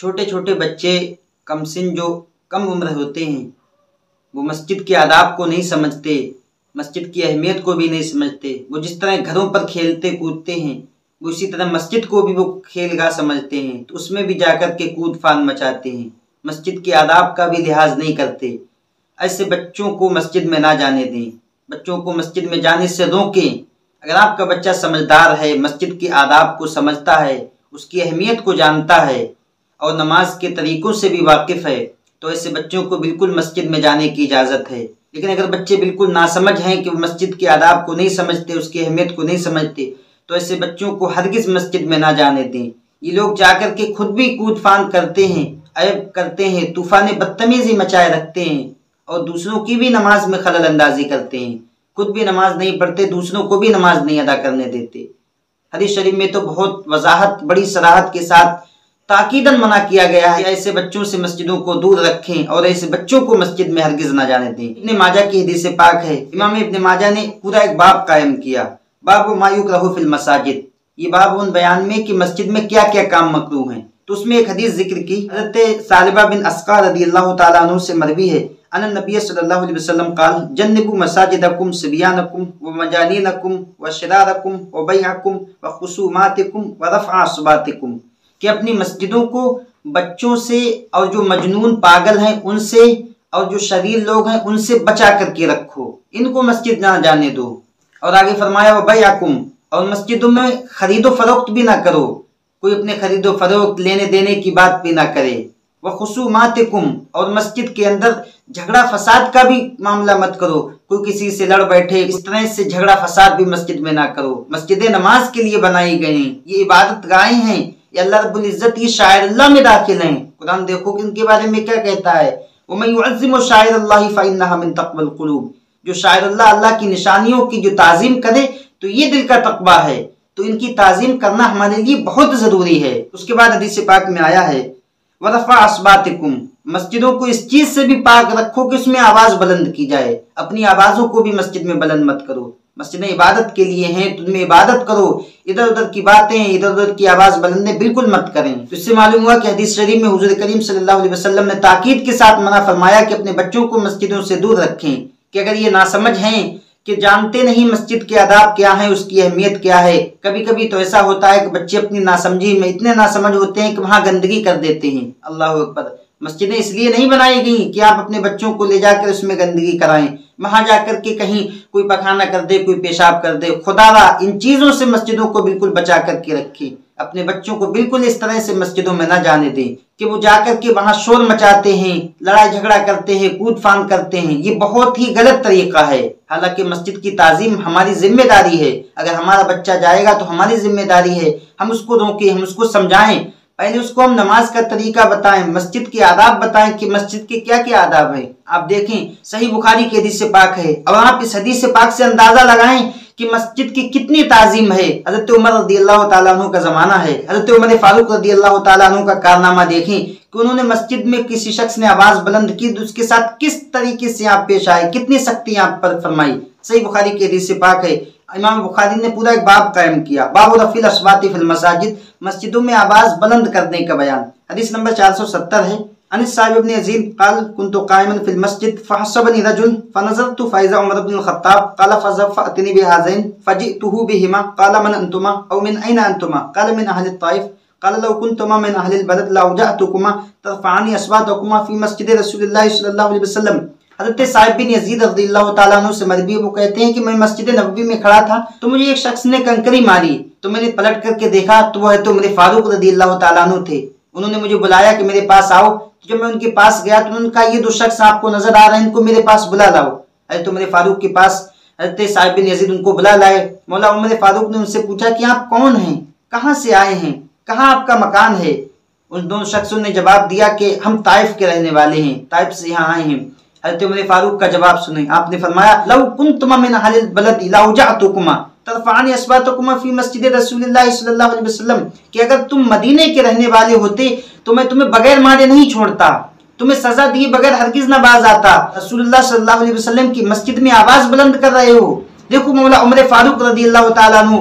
چھوٹے چھوٹے بچے کم سن جو کم عمر ہوتے ہیں وہ مسجد کے آداب کو نہیں سمجھتے، مسجد کی اہمیت کو بھی نہیں سمجھتے۔ وہ جس طرح گھروں پر کھیلتے کودتے ہیں وہ اسی طرح مسجد کو بھی وہ کھیل گاہ سمجھتے ہیں، تو اس میں بھی جا کر کے کود فان مچاتے ہیں، مسجد کے آداب کا بھی لحاظ نہیں کرتے۔ ایسے بچوں کو مسجد میں نہ جانے دیں، بچوں کو مسجد میں جانے سے روکیں۔ اگر آپ کا بچہ سمجھدار ہے، مسجد کے آداب کو سمجھتا ہے، اس کی اہمیت کو جانتا ہے اور نماز کے طریقوں سے بھی واقف ہے، تو ایسے بچوں کو بالکل مسجد میں جانے کی اجازت ہے۔ لیکن اگر بچے بالکل ناسمجھ ہیں کہ وہ مسجد کے آداب کو نہیں سمجھتے، اس کی اہمیت کو نہیں سمجھتے، تو ایسے بچوں کو ہرگز مسجد میں نہ جانے دیں۔ یہ لوگ جا کر کے خود بھی کود فان کرتے ہیں، عیب کرتے ہیں، طوفان بدتمیزی مچائے رکھتے ہیں اور دوسروں کی بھی نماز میں خلل اندازی کرتے ہیں، خود بھی نماز نہیں پڑھتے، دوسروں کو بھی نماز نہیں ادا کرنے دیتے۔ حدیث شریف میں تو بہت وضاحت، بڑی صراحت کے ساتھ تاکیداً منع کیا گیا ہے کہ ایسے بچوں سے مسجدوں کو دور رکھیں اور ایسے بچوں کو مسجد میں ہرگز نہ جانے دیں۔ ابن ماجہ کی حدیث پاک ہے، امام ابن ماجہ نے پورا ایک باب قائم کیا، باب ما یکرہ فی المساجد۔ یہ باب ان بیان میں کہ مسجد میں کیا کیا کام مکروہ ہیں، تو اس میں ایک حدیث ذکر کی، حضرت ثعلبہ بن اسقع رضی اللہ تعالیٰ عنہ سے مروی ہے، ان النبی صلی اللہ علیہ وسلم قال جنبوا مساجدکم صبیانکم ومجانینکم وشرارکم وبیعکم وخصوماتکم ورفع اصواتکم، کہ اپنی مسجدوں کو بچوں سے اور جو مجنون پاگل ہیں ان سے اور جو شریر لوگ ہیں ان سے بچا کر کے رکھو، ان کو مسجد نہ جانے دو۔ اور آگے فرمایا وبیعکم، اور مسجدوں میں خرید و فروخت بھی نہ کرو، کوئی اپنے خرید و فروخت لینے دینے کی بات بھی نہ کرے۔ وخصوماتکم، اور مسجد کے اندر جھگڑا فساد کا بھی معاملہ مت کرو، کوئی کسی سے لڑ بیٹھے، اس طرح سے جھگڑا فساد بھی مسجد میں نہ کرو۔ مسجدیں نماز کے لیے بنائی گئی ہیں، یہ عبادت گاہیں ہیں، یہ اللہ رب العزت یہ شاعر اللہ میں داخل ہیں۔ قرآن دیکھو کہ ان کے بارے میں کیا کہتا ہے، وَمَن يُعَظِّمُ شَعَائِرَ اللَّهِ فَإِنَّهَا مِن تَقْوَى الْقُلُوبِ، جو شاعر اللہ کی نشانیوں کی جو تعظیم کرے تو یہ دل کا تقویٰ ہے، تو ان کی تعظیم کرنا ہمارے لیے بہت ضروری ہے۔ اس کے بعد حدیث پاک میں آیا ہے وَرَفَعَ أَصْوَاتِكُمْ، مسجدوں کو اس چیز سے بھی پاک رکھو کہ اس میں آواز بلند کی جائے، اپنی آوازوں کو بھی مسجد میں بلند مت کرو۔ مسجدیں عبادت کے لیے ہیں، تم میں عبادت کرو، ادھر ادھر کی باتیں، ادھر ادھر کی آواز بلندیں بالکل مت کریں۔ تو اس سے معلوم ہوا کہ حدیث شریف میں حضور کریم صلی اللہ علیہ وسلم نے تاکید کے ساتھ منع فرمایا کہ اپنے بچوں کو مسجدوں سے دور رکھیں، کہ اگر یہ ناسمجھ ہیں کہ جانتے نہیں مسجد کے آداب کیا ہیں، اس کی اہمیت کیا ہے۔ کبھی کبھی تو ایسا ہوتا ہے کہ بچے اپنی ناسمجھی میں اتنے ناسمجھ ہوتے ہیں کہ وہاں گندگی کر دیتے ہیں۔ اللہ اکبر، مسجدیں اس لیے نہیں بنائی گئیں کہ آپ اپنے بچوں کو لے جا کر اس میں گندگی کرائیں، وہاں جا کر کے کہیں کوئی پخانہ کر دے، کوئی پیشاب کر دے۔ خدا را ان چیزوں سے مسجدوں کو بالکل بچا کر کے رکھیں، اپنے بچوں کو بالکل اس طرح سے مسجدوں میں نہ جانے دیں کہ وہ جا کر کے وہاں شور مچاتے ہیں، لڑائی جھگڑا کرتے ہیں، کود فان کرتے ہیں۔ یہ بہت ہی غلط طریقہ ہے۔ حالانکہ مسجد کی تعظیم ہماری ذمہ داری ہے، اگر ہمارا بچہ جائے گا تو ہماری ذمہ داری ہے ہم اس کو روکیں، ہم اس کو سمجھائیں، پہلے اس کو ہم نماز کا طریقہ بتائیں، مسجد کے آداب بتائیں کہ مسجد کے کیا کیا آداب ہیں۔ آپ دیکھیں صحیح بخاری کی حدیث پاک ہے، اور آپ اس حدیث پاک سے اندازہ لگائیں کہ مسجد کی کتنی تعظیم ہے۔ حضرت عمر رضی اللہ تعالیٰ عنہ کا زمانہ ہے، حضرت عمر فاروق رضی اللہ تعالیٰ عنہ کا کارنامہ دیکھیں کہ انہوں نے مسجد میں کسی شخص نے آواز بلند کی تو اس کے ساتھ کس طریقے سے آپ پیش آئے، کتنی سختی آپ پر فرمائی۔ صحیح بخاری کی حدیث پاک ہے، امام بخاری نے پورا ایک باب قائم کیا، باب رفع الاصوات فی المساجد، مسجدوں میں آواز بلند کرنے کا بیان۔ حدیث نمبر 470 ہے، عن صاحب ابن یزید قال كنت قائما في المسجد فحسبني رجل فنظرت فاذا عمر بن الخطاب قال فاتني بهذين فجئته بهما قال من انتما او من اين انتما قال من اهل الطائف قال لو كنتما من اهل البلد لاوجعتكما ترفعان اصواتكما في مسجد رسول الله صلى الله عليه وسلم۔ حضرت صاحب بن یزید رضی اللہ تعالیٰ عنہ سے مروی، وہ کہتے ہیں کہ میں مسجد نبوی میں کھڑا تھا تو مجھے ایک شخص نے کنکری ماری، تو میں نے پلٹ کر کے دیکھا تو وہ حضرت عمر فاروق رضی اللہ تعالیٰ عنہ تھے۔ انہوں نے مجھے بلایا کہ میرے پاس آؤ، جب میں ان کے پاس گیا تو انہوں نے کہا یہ دو شخص آپ کو نظر آ رہے ہیں، ان کو میرے پاس بلا لاؤ۔ حضرت عمر فاروق کے پاس حضرت صاحب بن یزید ان کو بلا لائے۔ مولا عمر فاروق نے ان سے پوچھا کہ آپ کون ہیں، کہاں سے آئے ہیں، کہاں آپ کا مکان ہے؟ ان دونوں شخصوں نے جواب دیا کہ ہم طائف کے رہنے والے ہیں، طائف سے یہاں آئے ہیں۔ حضرت عمر فاروق کا جواب سنیں، آپ نے فرمایا لو کنتما من اہل البلد لاوجعتکما ترفعان اصواتکما فی مسجد رسول اللہ صلی اللہ علیہ وسلم، کہ اگر تم مدینے کے رہنے والے ہوتے تو میں تمہیں بغیر مارے نہیں چھوڑتا، تمہیں سزا دیے بغیر ہرگز نہ باز آتا۔ رسول اللہ صلی اللہ علیہ وسلم کی مسجد میں آواز بلند کر رہے ہو۔ دیکھو مولا عمر فاروق رضی اللہ تعالیٰ عنہ